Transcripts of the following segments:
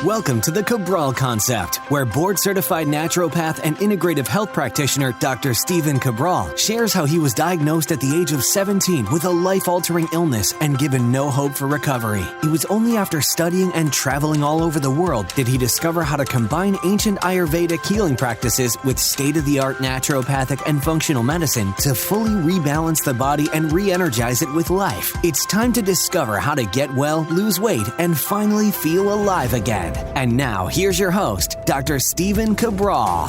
Welcome to the Cabral Concept, where board-certified naturopath and integrative health practitioner Dr. Stephen Cabral shares how he was diagnosed at the age of 17 with a life-altering illness and given no hope for recovery. It was only after studying and traveling all over the world did he discover how to combine ancient Ayurvedic healing practices with state-of-the-art naturopathic and functional medicine to fully rebalance the body and re-energize it with life. It's time to discover how to get well, lose weight, and finally feel alive again. And now, here's your host, Dr. Stephen Cabral.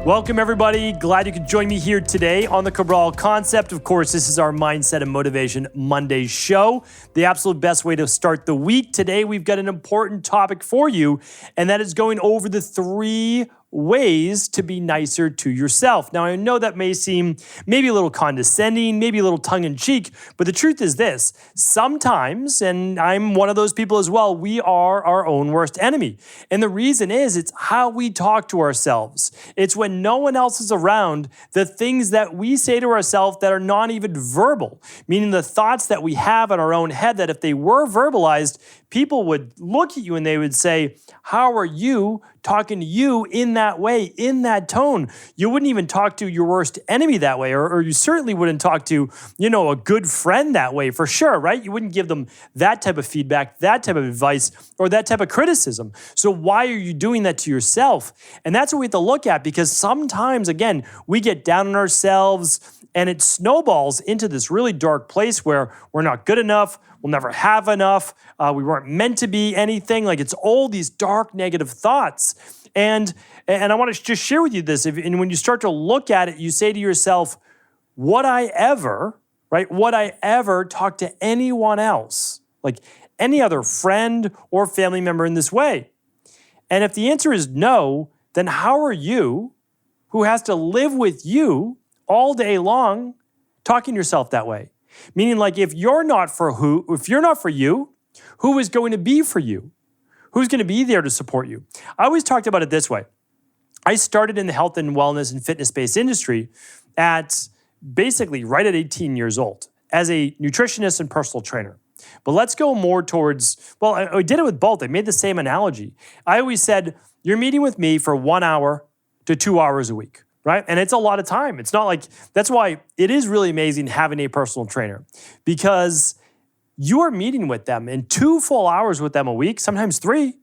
Welcome, everybody. Glad you could join me here today on the Cabral Concept. Of course, this is our Mindset and Motivation Monday show, the absolute best way to start the week. Today, we've got an important topic for you, and that is going over the 3 ways to be nicer to yourself. Now, I know that may seem maybe a little condescending, maybe a little tongue-in-cheek, but the truth is this: sometimes, and I'm one of those people as well, we are our own worst enemy. And the reason is it's how we talk to ourselves. It's when no one else is around, the things that we say to ourselves that are not even verbal, meaning the thoughts that we have in our own head that if they were verbalized, people would look at you and they would say, how are you talking to you in that way, in that tone? You wouldn't even talk to your worst enemy that way, or you certainly wouldn't talk to, a good friend that way for sure, right? You wouldn't give them that type of feedback, that type of advice, or that type of criticism. So why are you doing that to yourself? And that's what we have to look at, because sometimes, again, we get down on ourselves and it snowballs into this really dark place where we're not good enough, we'll never have enough, we weren't meant to be anything. Like, it's all these dark, negative thoughts. And I want to just share with you this. And when you start to look at it, you say to yourself, would I ever talk to anyone else, like any other friend or family member in this way? And if the answer is no, then how are you, who has to live with you all day long, talking to yourself that way? Meaning, like, if you're not for you, who is going to be for you? Who's going to be there to support you? I always talked about it this way. I started in the health and wellness and fitness-based industry at basically right at 18 years old as a nutritionist and personal trainer. But let's go more towards, I did it with both. I made the same analogy. I always said, you're meeting with me for 1 hour to 2 hours a week. Right? And it's a lot of time. It's not like, that's why it is really amazing having a personal trainer, because you are meeting with them in 2 full hours with them a week, sometimes 3.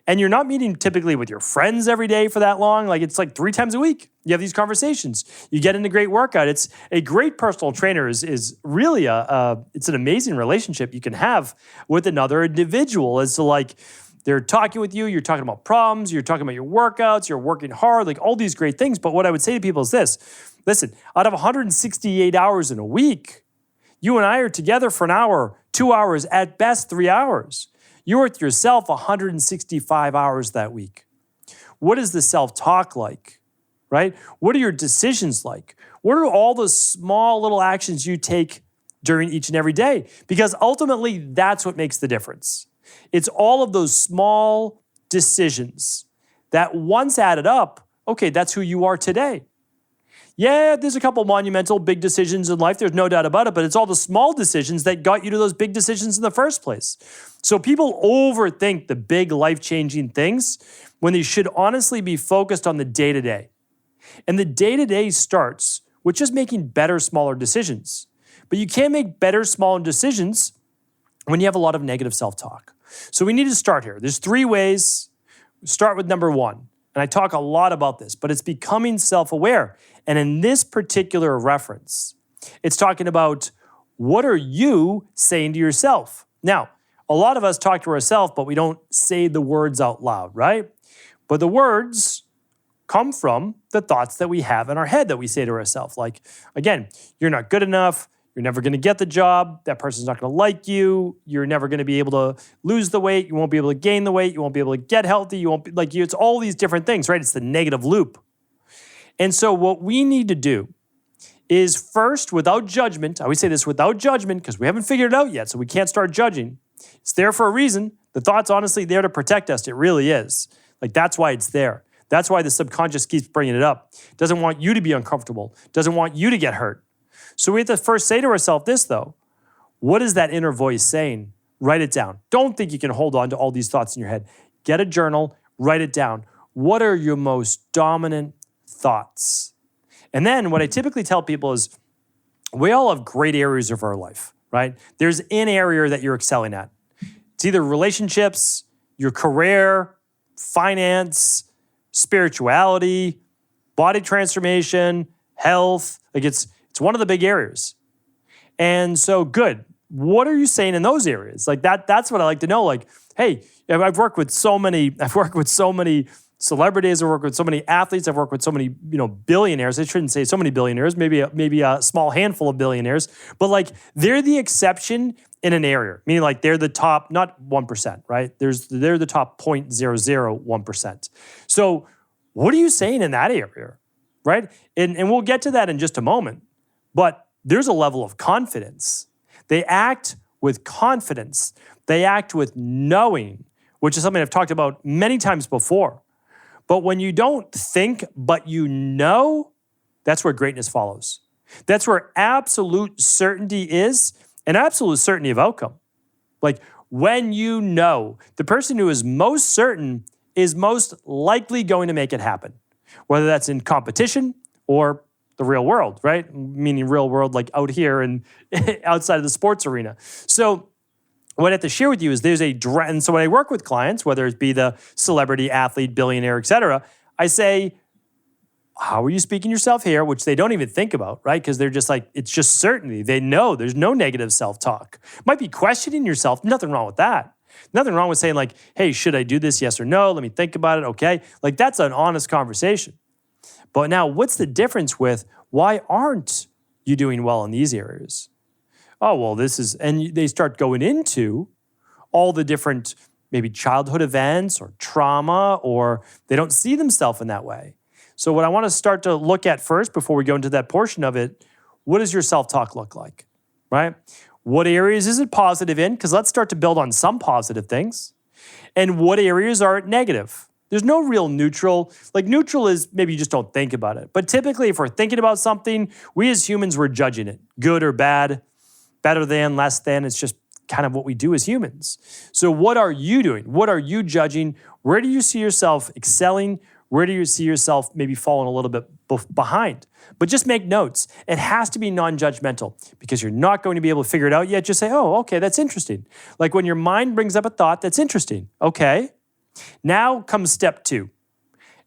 And you're not meeting typically with your friends every day for that long. Like, it's like 3 times a week. You have these conversations. You get in a great workout. It's a great personal trainer is really it's an amazing relationship you can have with another individual as to, like, they're talking with you, you're talking about problems, you're talking about your workouts, you're working hard, like all these great things. But what I would say to people is this: listen, out of 168 hours in a week, you and I are together for an hour, 2 hours, at best 3 hours. You're with yourself 165 hours that week. What is the self-talk like, right? What are your decisions like? What are all the small little actions you take during each and every day? Because ultimately, that's what makes the difference. It's all of those small decisions that once added up, okay, that's who you are today. Yeah, there's a couple monumental big decisions in life, there's no doubt about it, but it's all the small decisions that got you to those big decisions in the first place. So people overthink the big life-changing things when they should honestly be focused on the day-to-day. And the day-to-day starts with just making better, smaller decisions. But you can't make better, smaller decisions when you have a lot of negative self-talk. So we need to start here. There's 3 ways. Start with number 1. And I talk a lot about this, but it's becoming self-aware. And in this particular reference, it's talking about, what are you saying to yourself? Now, a lot of us talk to ourselves, but we don't say the words out loud, right? But the words come from the thoughts that we have in our head that we say to ourselves. Like, again, you're not good enough. You're never going to get the job. That person's not going to like you. You're never going to be able to lose the weight. You won't be able to gain the weight. You won't be able to get healthy. You won't be like you. It's all these different things, right? It's the negative loop. And so what we need to do is first, without judgment, I always say this, without judgment, because we haven't figured it out yet, so we can't start judging. It's there for a reason. The thought's honestly there to protect us. It really is. Like, that's why it's there. That's why the subconscious keeps bringing it up. It doesn't want you to be uncomfortable. It doesn't want you to get hurt. So we have to first say to ourselves this, though: What is that inner voice saying? Write it down. Don't think you can hold on to all these thoughts in your head. Get a journal, write it down. What are your most dominant thoughts? And then what I typically tell people is we all have great areas of our life, right? There's an area that you're excelling at. It's either relationships, your career, finance, spirituality, body transformation, health. Like it's one of the big areas. And so good. What are you saying in those areas? Like that's what I like to know. Like, hey, I've worked with so many celebrities, I've worked with so many athletes, I've worked with so many, billionaires. I shouldn't say so many billionaires, maybe a small handful of billionaires, but like they're the exception in an area, meaning like they're the top, not 1%, right? They're the top 0.001%. So what are you saying in that area, right? And we'll get to that in just a moment, but there's a level of confidence. They act with confidence. They act with knowing, which is something I've talked about many times before. But when you don't think, but you know, that's where greatness follows. That's where absolute certainty is, and absolute certainty of outcome. Like when you know, the person who is most certain is most likely going to make it happen, whether that's in competition or the real world, right? Meaning real world, like out here and outside of the sports arena. So what I have to share with you is and so when I work with clients, whether it be the celebrity, athlete, billionaire, et cetera, I say, how are you speaking yourself here? Which they don't even think about, right? Because they're just like, it's just certainty. They know there's no negative self-talk. Might be questioning yourself. Nothing wrong with that. Nothing wrong with saying like, hey, should I do this? Yes or no? Let me think about it. Okay. Like that's an honest conversation. But now what's the difference with why aren't you doing well in these areas? Oh, well, and they start going into all the different maybe childhood events or trauma, or they don't see themselves in that way. So what I want to start to look at first before we go into that portion of it, what does your self-talk look like, right? What areas is it positive in? Because let's start to build on some positive things. And what areas are negative? There's no real neutral. Like neutral is maybe you just don't think about it. But typically if we're thinking about something, we as humans, we're judging it, good or bad, better than, less than. It's just kind of what we do as humans. So what are you doing? What are you judging? Where do you see yourself excelling? Where do you see yourself maybe falling a little bit behind? But just make notes. It has to be non-judgmental because you're not going to be able to figure it out yet. Just say, oh, okay, that's interesting. Like when your mind brings up a thought, that's interesting. Okay. Now comes step 2.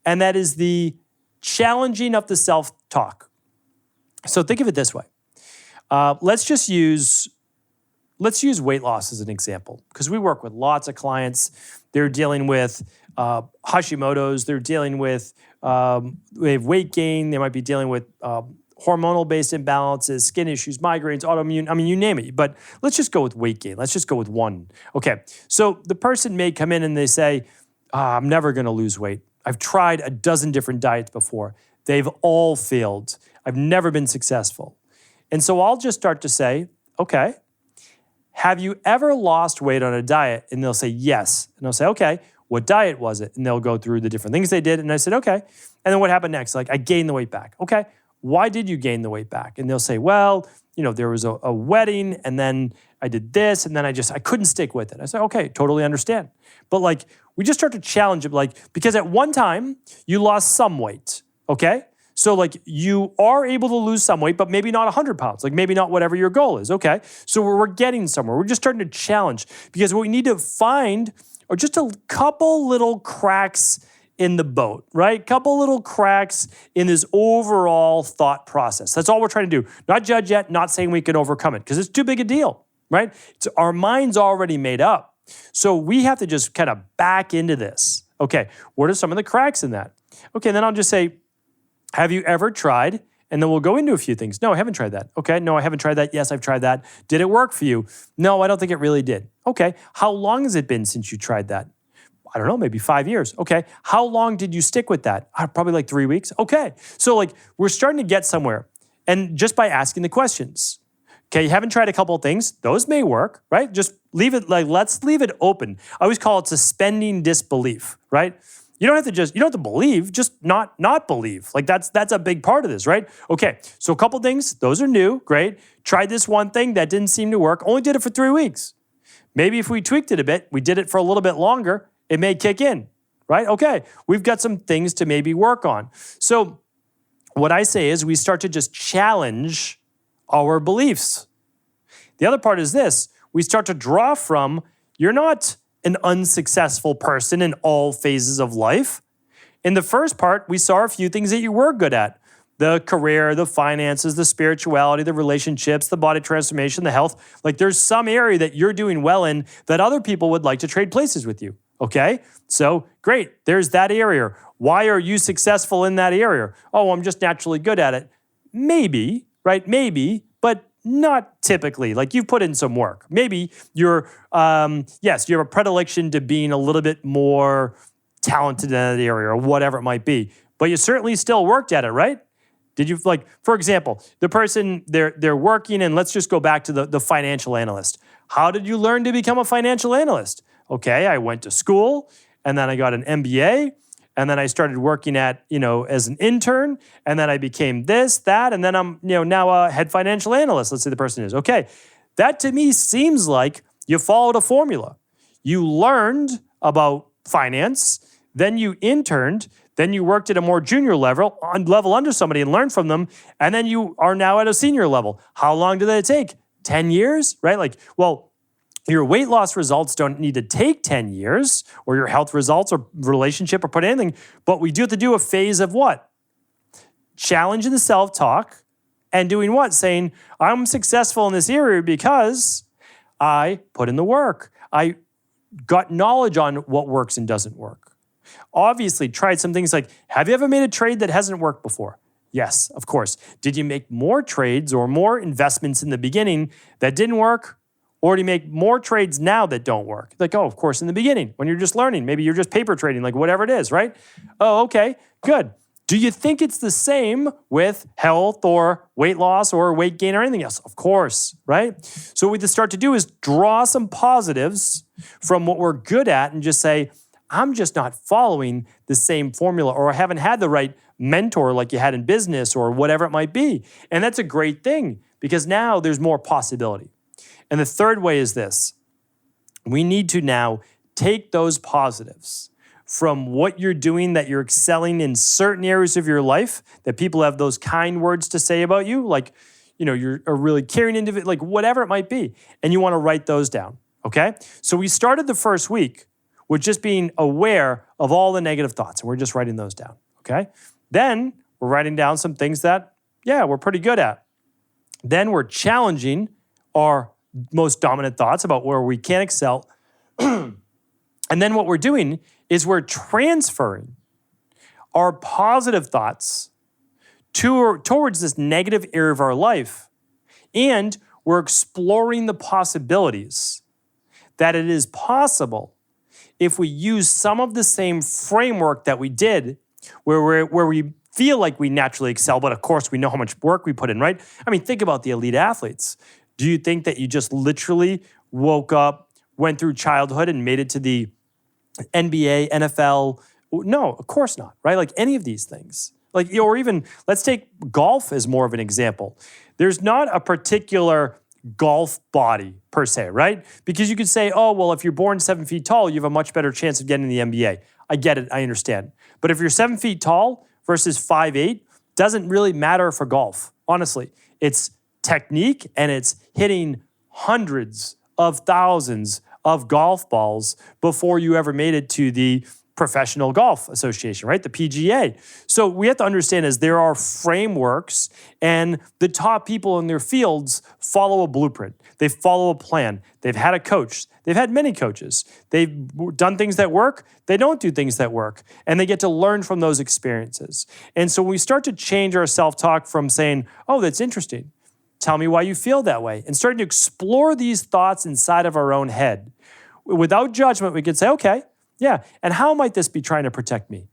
And that is the challenging of the self-talk. So think of it this way. Let's use weight loss as an example, because we work with lots of clients. They're dealing with Hashimoto's. They're dealing with they have weight gain. They might be dealing with hormonal-based imbalances, skin issues, migraines, autoimmune. I mean, you name it. But let's just go with weight gain. Let's just go with one. Okay. So the person may come in and they say, I'm never going to lose weight. I've tried a dozen different diets before. They've all failed. I've never been successful. And so I'll just start to say, okay, have you ever lost weight on a diet? And they'll say, yes. And I'll say, okay, what diet was it? And they'll go through the different things they did. And I said, okay. And then what happened next? Like, I gained the weight back. Okay, why did you gain the weight back? And they'll say, well, there was a wedding and then I did this and then I couldn't stick with it. I said, okay, totally understand. But like, we just start to challenge it, like, because at one time you lost some weight, okay? So like you are able to lose some weight, but maybe not 100 pounds, like maybe not whatever your goal is, okay? So we're getting somewhere. We're just starting to challenge because what we need to find are just a couple little cracks in the boat, right? Couple little cracks in this overall thought process. That's all we're trying to do. Not judge yet, not saying we can overcome it because it's too big a deal, right? Our mind's already made up. So we have to just kind of back into this. Okay, what are some of the cracks in that? Okay, then I'll just say, have you ever tried? And then we'll go into a few things. No, I haven't tried that. Okay, no, I haven't tried that. Yes, I've tried that. Did it work for you? No, I don't think it really did. Okay, how long has it been since you tried that? I don't know, maybe 5 years. Okay, how long did you stick with that? Probably like 3 weeks. Okay, so like we're starting to get somewhere. And just by asking the questions. Okay, you haven't tried a couple of things. Those may work, right? Just leave it, like, let's leave it open. I always call it suspending disbelief, right? You don't have to believe, just not believe. Like that's a big part of this, right? Okay, so a couple things, those are new, great. Tried this one thing that didn't seem to work, only did it for 3 weeks. Maybe if we tweaked it a bit, we did it for a little bit longer, it may kick in, right? Okay, we've got some things to maybe work on. So what I say is we start to just challenge our beliefs. The other part is this, we start to draw from, you're not an unsuccessful person in all phases of life. In the first part, we saw a few things that you were good at. The career, the finances, the spirituality, the relationships, the body transformation, the health. Like there's some area that you're doing well in that other people would like to trade places with you, okay? So great, there's that area. Why are you successful in that area? Oh, I'm just naturally good at it. Maybe, right? Maybe, but not typically. Like you've put in some work. Maybe you're, yes, you have a predilection to being a little bit more talented in that area or whatever it might be, but you certainly still worked at it, right? Did you, like, for example, the person, they're working, and let's just go back to the financial analyst. How did you learn to become a financial analyst? Okay, I went to school, and then I got an MBA, and then I started working at, as an intern, and then I became this, that, and then I'm, now a head financial analyst. Let's say the person is. Okay, that to me seems like you followed a formula. You learned about finance, then you interned, then you worked at a more junior level under somebody and learned from them, and then you are now at a senior level. How long did that take? 10 years, right? Like, well, your weight loss results don't need to take 10 years, or your health results or relationship or put anything, but we do have to do a phase of what? Challenging the self-talk and doing what? Saying, I'm successful in this area because I put in the work. I got knowledge on what works and doesn't work. Obviously, tried some things like, have you ever made a trade that hasn't worked before? Yes, of course. Did you make more trades or more investments in the beginning that didn't work? Or do you make more trades now that don't work? Like, oh, of course, in the beginning, when you're just learning, maybe you're just paper trading, like whatever it is, right? Oh, okay, good. Do you think it's the same with health or weight loss or weight gain or anything else? Of course, right? So what we start to do is draw some positives from what we're good at and just say, I'm just not following the same formula, or I haven't had the right mentor like you had in business or whatever it might be. And that's a great thing because now there's more possibility. And the third way is this. We need to now take those positives from what you're doing, that you're excelling in certain areas of your life, that people have those kind words to say about you, like, you're a really caring individual, like whatever it might be. And you want to write those down, okay? So we started the first week with just being aware of all the negative thoughts, and we're just writing those down, okay? Then we're writing down some things that, we're pretty good at. Then we're challenging our most dominant thoughts about where we can excel. And then what we're doing is we're transferring our positive thoughts towards this negative area of our life, and we're exploring the possibilities that it is possible if we use some of the same framework that we did, where we feel like we naturally excel, but of course we know how much work we put in, right? I mean, think about the elite athletes. Do you think that you just literally woke up, went through childhood, and made it to the NBA, NFL? No, of course not, right? Like any of these things. Like, or even, let's take golf as more of an example. There's not a particular golf body per se, right? Because you could say, oh, well, if you're born 7 feet tall, you have a much better chance of getting the NBA. I get it, I understand. But if you're 7 feet tall versus 5'8", doesn't really matter for golf, honestly. It's technique, and it's hitting hundreds of thousands of golf balls before you ever made it to the Professional Golf Association, right? The PGA. So we have to understand is there are frameworks, and the top people in their fields follow a blueprint. They follow a plan. They've had a coach. They've had many coaches. They've done things that work. They don't do things that work. And they get to learn from those experiences. And so we start to change our self-talk from saying, oh, that's interesting. Tell me why you feel that way. And starting to explore these thoughts inside of our own head. Without judgment, we could say, okay, yeah, and how might this be trying to protect me?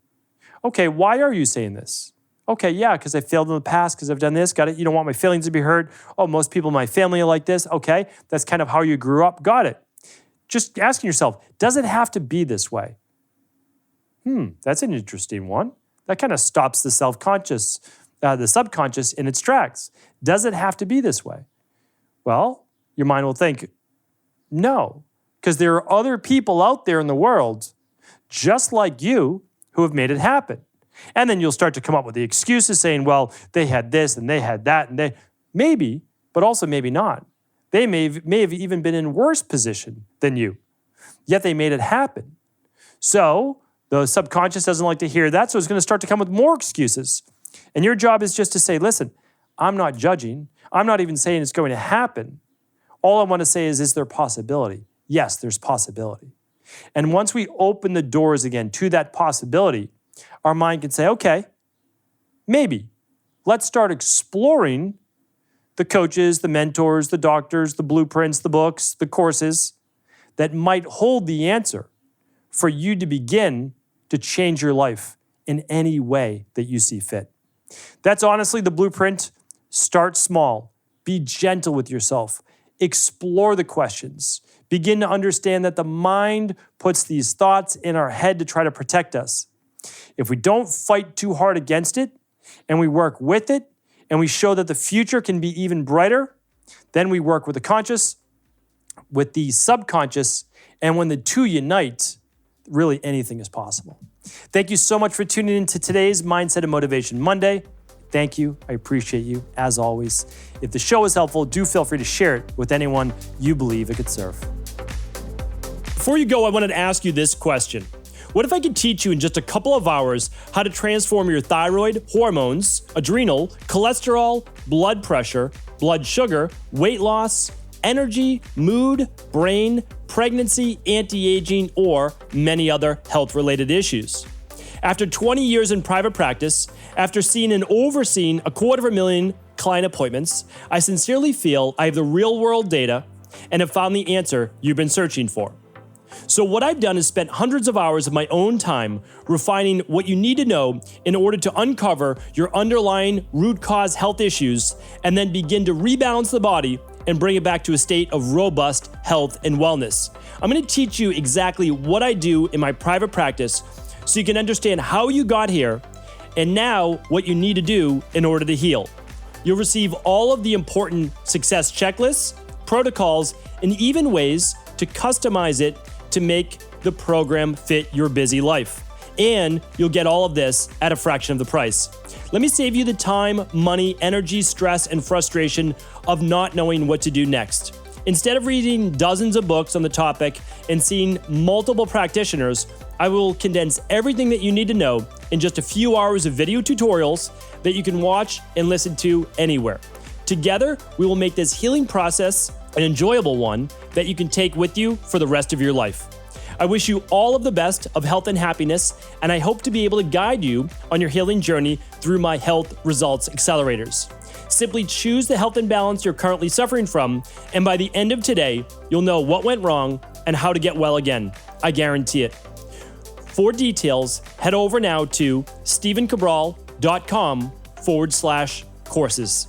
Okay, why are you saying this? Okay, yeah, because I failed in the past, because I've done this, got it. You don't want my feelings to be hurt. Oh, most people in my family are like this. Okay, that's kind of how you grew up. Got it. Just asking yourself, does it have to be this way? That's an interesting one. That kind of stops the subconscious in its tracks. Does it have to be this way? Well, your mind will think, no, because there are other people out there in the world just like you who have made it happen. And then you'll start to come up with the excuses saying, well, they had this and they had that, and they maybe, but also maybe not. They may have even been in worse position than you, yet they made it happen. So the subconscious doesn't like to hear that, so it's going to start to come with more excuses. And your job is just to say, listen, I'm not judging. I'm not even saying it's going to happen. All I want to say is there possibility? Yes, there's possibility. And once we open the doors again to that possibility, our mind can say, okay, maybe. Let's start exploring the coaches, the mentors, the doctors, the blueprints, the books, the courses that might hold the answer for you to begin to change your life in any way that you see fit. That's honestly the blueprint. Start small. Be gentle with yourself. Explore the questions. Begin to understand that the mind puts these thoughts in our head to try to protect us. If we don't fight too hard against it, and we work with it, and we show that the future can be even brighter, then we work with the conscious, with the subconscious, and when the two unite, really anything is possible. Thank you so much for tuning in to today's Mindset and Motivation Monday. Thank you. I appreciate you, as always. If the show is helpful, do feel free to share it with anyone you believe it could serve. Before you go, I wanted to ask you this question. What if I could teach you in just a couple of hours how to transform your thyroid, hormones, adrenal, cholesterol, blood pressure, blood sugar, weight loss, energy, mood, brain, pregnancy, anti-aging, or many other health-related issues? After 20 years in private practice, after seeing and overseeing 250,000 client appointments, I sincerely feel I have the real-world data and have found the answer you've been searching for. So what I've done is spent hundreds of hours of my own time refining what you need to know in order to uncover your underlying root cause health issues and then begin to rebalance the body and bring it back to a state of robust health and wellness. I'm going to teach you exactly what I do in my private practice so you can understand how you got here and now what you need to do in order to heal. You'll receive all of the important success checklists, protocols, and even ways to customize it to make the program fit your busy life. And you'll get all of this at a fraction of the price. Let me save you the time, money, energy, stress, and frustration of not knowing what to do next. Instead of reading dozens of books on the topic and seeing multiple practitioners, I will condense everything that you need to know in just a few hours of video tutorials that you can watch and listen to anywhere. Together, we will make this healing process an enjoyable one that you can take with you for the rest of your life. I wish you all of the best of health and happiness, and I hope to be able to guide you on your healing journey through my Health Results Accelerators. Simply choose the health imbalance you're currently suffering from, and by the end of today, you'll know what went wrong and how to get well again. I guarantee it. For details, head over now to stephencabral.com/courses.